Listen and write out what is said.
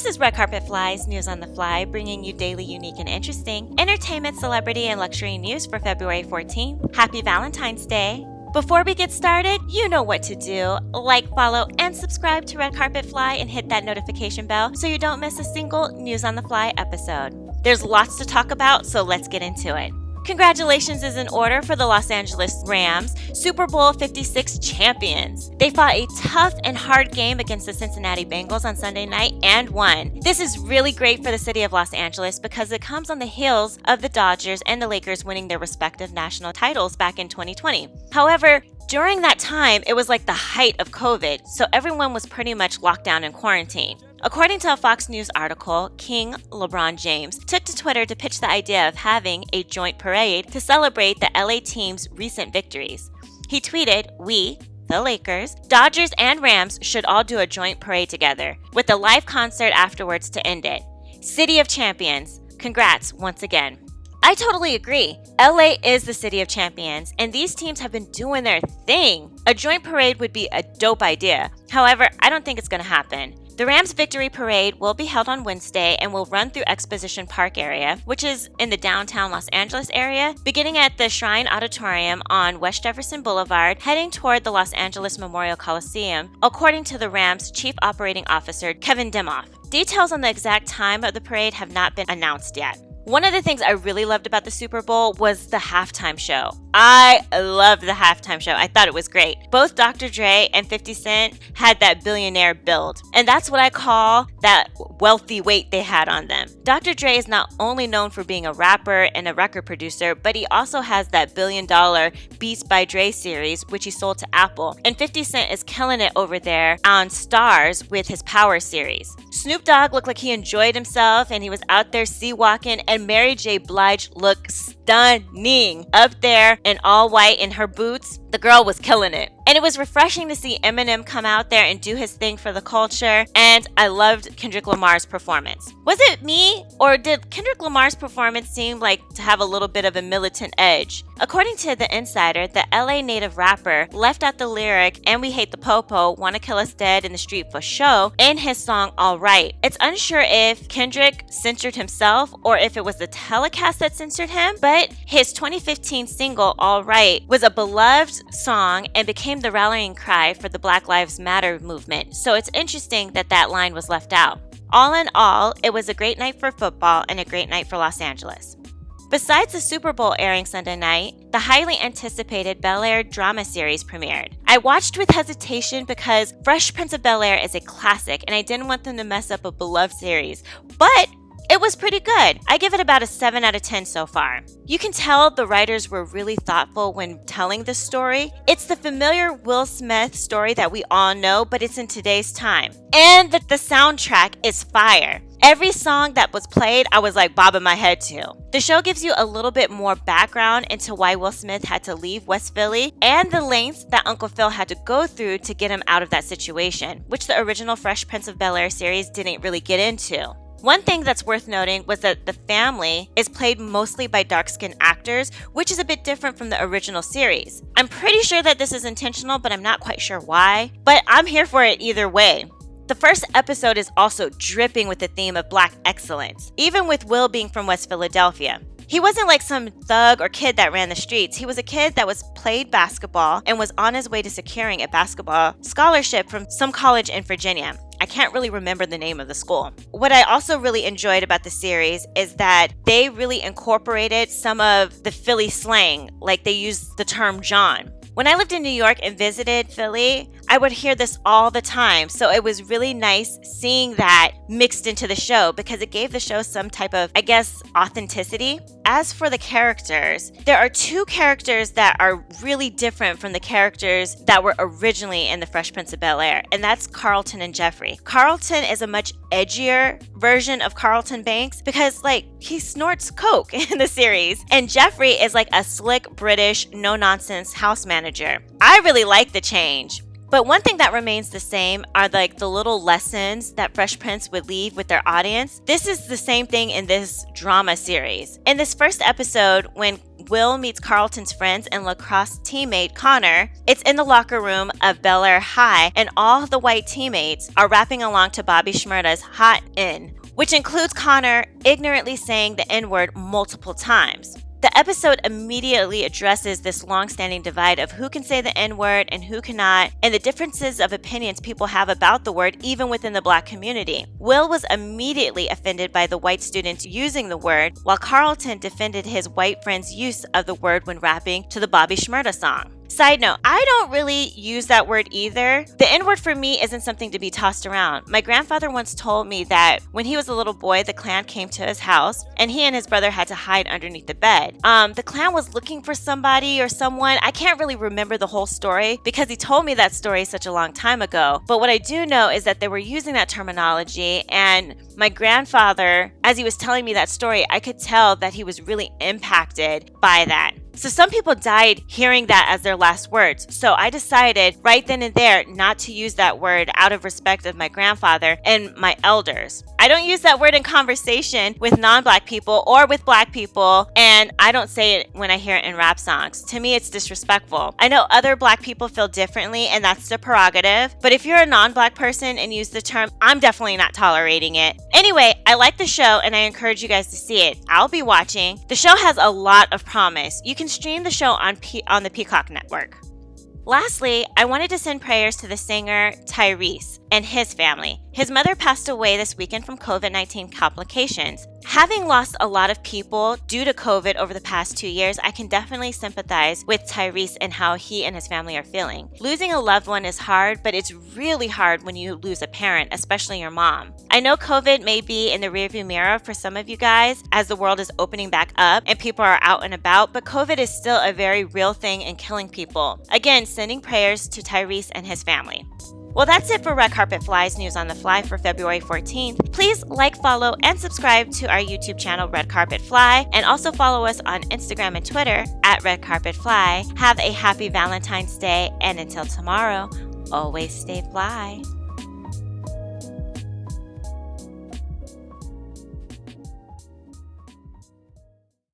This is Red Carpet Fly's News on the Fly, bringing you daily, unique, and interesting entertainment, celebrity, and luxury news for February 14th. Happy Valentine's Day! Before we get started, you know what to do. Like, follow, and subscribe to Red Carpet Fly and hit that notification bell so you don't miss a single News on the Fly episode. There's lots to talk about, so let's get into it. Congratulations is in order for the Los Angeles Rams, Super Bowl 56 champions. They fought a tough and hard game against the Cincinnati Bengals on Sunday night and won. This is really great for the city of Los Angeles because it comes on the heels of the Dodgers and the Lakers winning their respective national titles back in 2020. However, during that time, it was like the height of COVID, so everyone was pretty much locked down in quarantine. According to a Fox News article, King LeBron James took to Twitter to pitch the idea of having a joint parade to celebrate the LA team's recent victories. He tweeted, "We, the Lakers, Dodgers, and Rams should all do a joint parade together, with a live concert afterwards to end it. City of Champions, congrats once again." I totally agree. LA is the city of champions, and these teams have been doing their thing. A joint parade would be a dope idea. However, I don't think it's going to happen. The Rams Victory Parade will be held on Wednesday and will run through Exposition Park area, which is in the downtown Los Angeles area, beginning at the Shrine Auditorium on West Jefferson Boulevard, heading toward the Los Angeles Memorial Coliseum, according to the Rams Chief Operating Officer, Kevin Demoff. Details on the exact time of the parade have not been announced yet. One of the things I really loved about the Super Bowl was the halftime show. I loved the halftime show. I thought it was great. Both Dr. Dre and 50 Cent had that billionaire build, and that's what I call that wealthy weight they had on them. Dr. Dre is not only known for being a rapper and a record producer, but he also has that billion-dollar Beats by Dre series, which he sold to Apple. And 50 Cent is killing it over there on Stars with his Power series. Snoop Dogg looked like he enjoyed himself, and he was out there sea-walking, and Mary J. Blige looked stunning up there in all white in her boots. The girl was killing it. And it was refreshing to see Eminem come out there and do his thing for the culture, and I loved Kendrick Lamar's performance. Was it me, or did Kendrick Lamar's performance seem like to have a little bit of a militant edge? According to The Insider, the LA native rapper left out the lyric, "And we hate the popo, wanna kill us dead in the street for show," in his song All Right. It's unsure if Kendrick censored himself or if it was the telecast that censored him, but his 2015 single All Right was a beloved song and became the rallying cry for the Black Lives Matter movement, so it's interesting that that line was left out. All in all, it was a great night for football and a great night for Los Angeles. Besides the Super Bowl airing Sunday night, the highly anticipated Bel-Air drama series premiered. I watched with hesitation because Fresh Prince of Bel-Air is a classic and I didn't want them to mess up a beloved series, but it was pretty good. I give it about a 7 out of 10 so far. You can tell the writers were really thoughtful when telling this story. It's the familiar Will Smith story that we all know, but it's in today's time. And the soundtrack is fire. Every song that was played, I was like bobbing my head to. The show gives you a little bit more background into why Will Smith had to leave West Philly and the lengths that Uncle Phil had to go through to get him out of that situation, which the original Fresh Prince of Bel-Air series didn't really get into. One thing that's worth noting was that the family is played mostly by dark-skinned actors, which is a bit different from the original series. I'm pretty sure that this is intentional, but I'm not quite sure why. But I'm here for it either way. The first episode is also dripping with the theme of Black excellence, even with Will being from West Philadelphia. He wasn't like some thug or kid that ran the streets. He was a kid that played basketball and was on his way to securing a basketball scholarship from some college in Virginia. I can't really remember the name of the school. What I also really enjoyed about the series is that they really incorporated some of the Philly slang, like they used the term John. When I lived in New York and visited Philly, I would hear this all the time. So it was really nice seeing that mixed into the show because it gave the show some type of, I guess, authenticity. As for the characters, there are 2 characters that are really different from the characters that were originally in the Fresh Prince of Bel-Air, and that's Carlton and Jeffrey. Carlton is a much edgier version of Carlton Banks because, he snorts coke in the series, and Jeffrey is like a slick British, no-nonsense house manager. I really like the change. But one thing that remains the same are like the little lessons that Fresh Prince would leave with their audience. This is the same thing in this drama series. In this first episode, when Will meets Carlton's friends and lacrosse teammate Connor, it's in the locker room of Bel-Air High, and all the white teammates are rapping along to Bobby Shmurda's Hot In, which includes Connor ignorantly saying the N-word multiple times. The episode immediately addresses this long-standing divide of who can say the N-word and who cannot, and the differences of opinions people have about the word even within the Black community. Will was immediately offended by the white students using the word, while Carlton defended his white friend's use of the word when rapping to the Bobby Shmurda song. Side note, I don't really use that word either. The N-word for me isn't something to be tossed around. My grandfather once told me that when he was a little boy, the Klan came to his house and he and his brother had to hide underneath the bed. The Klan was looking for somebody or someone. I can't really remember the whole story because he told me that story such a long time ago. But what I do know is that they were using that terminology, and my grandfather, as he was telling me that story, I could tell that he was really impacted by that. So some people died hearing that as their last words. So I decided right then and there not to use that word out of respect of my grandfather and my elders. I don't use that word in conversation with non-Black people or with Black people, and I don't say it when I hear it in rap songs. To me, it's disrespectful. I know other Black people feel differently, and that's their prerogative, but if you're a non-Black person and use the term, I'm definitely not tolerating it. Anyway, I like the show and I encourage you guys to see it. I'll be watching. The show has a lot of promise. You can stream the show on the Peacock Network. Lastly, I wanted to send prayers to the singer Tyrese and his family. His mother passed away this weekend from COVID-19 complications. Having lost a lot of people due to COVID over the past 2 years, I can definitely sympathize with Tyrese and how he and his family are feeling. Losing a loved one is hard, but it's really hard when you lose a parent, especially your mom. I know COVID may be in the rearview mirror for some of you guys as the world is opening back up and people are out and about, but COVID is still a very real thing and killing people. Again, sending prayers to Tyrese and his family. Well, that's it for Red Carpet Fly's News on the Fly for February 14th. Please like, follow, and subscribe to our YouTube channel, Red Carpet Fly, and also follow us on Instagram and Twitter at Red Carpet Fly. Have a happy Valentine's Day, and until tomorrow, always stay fly.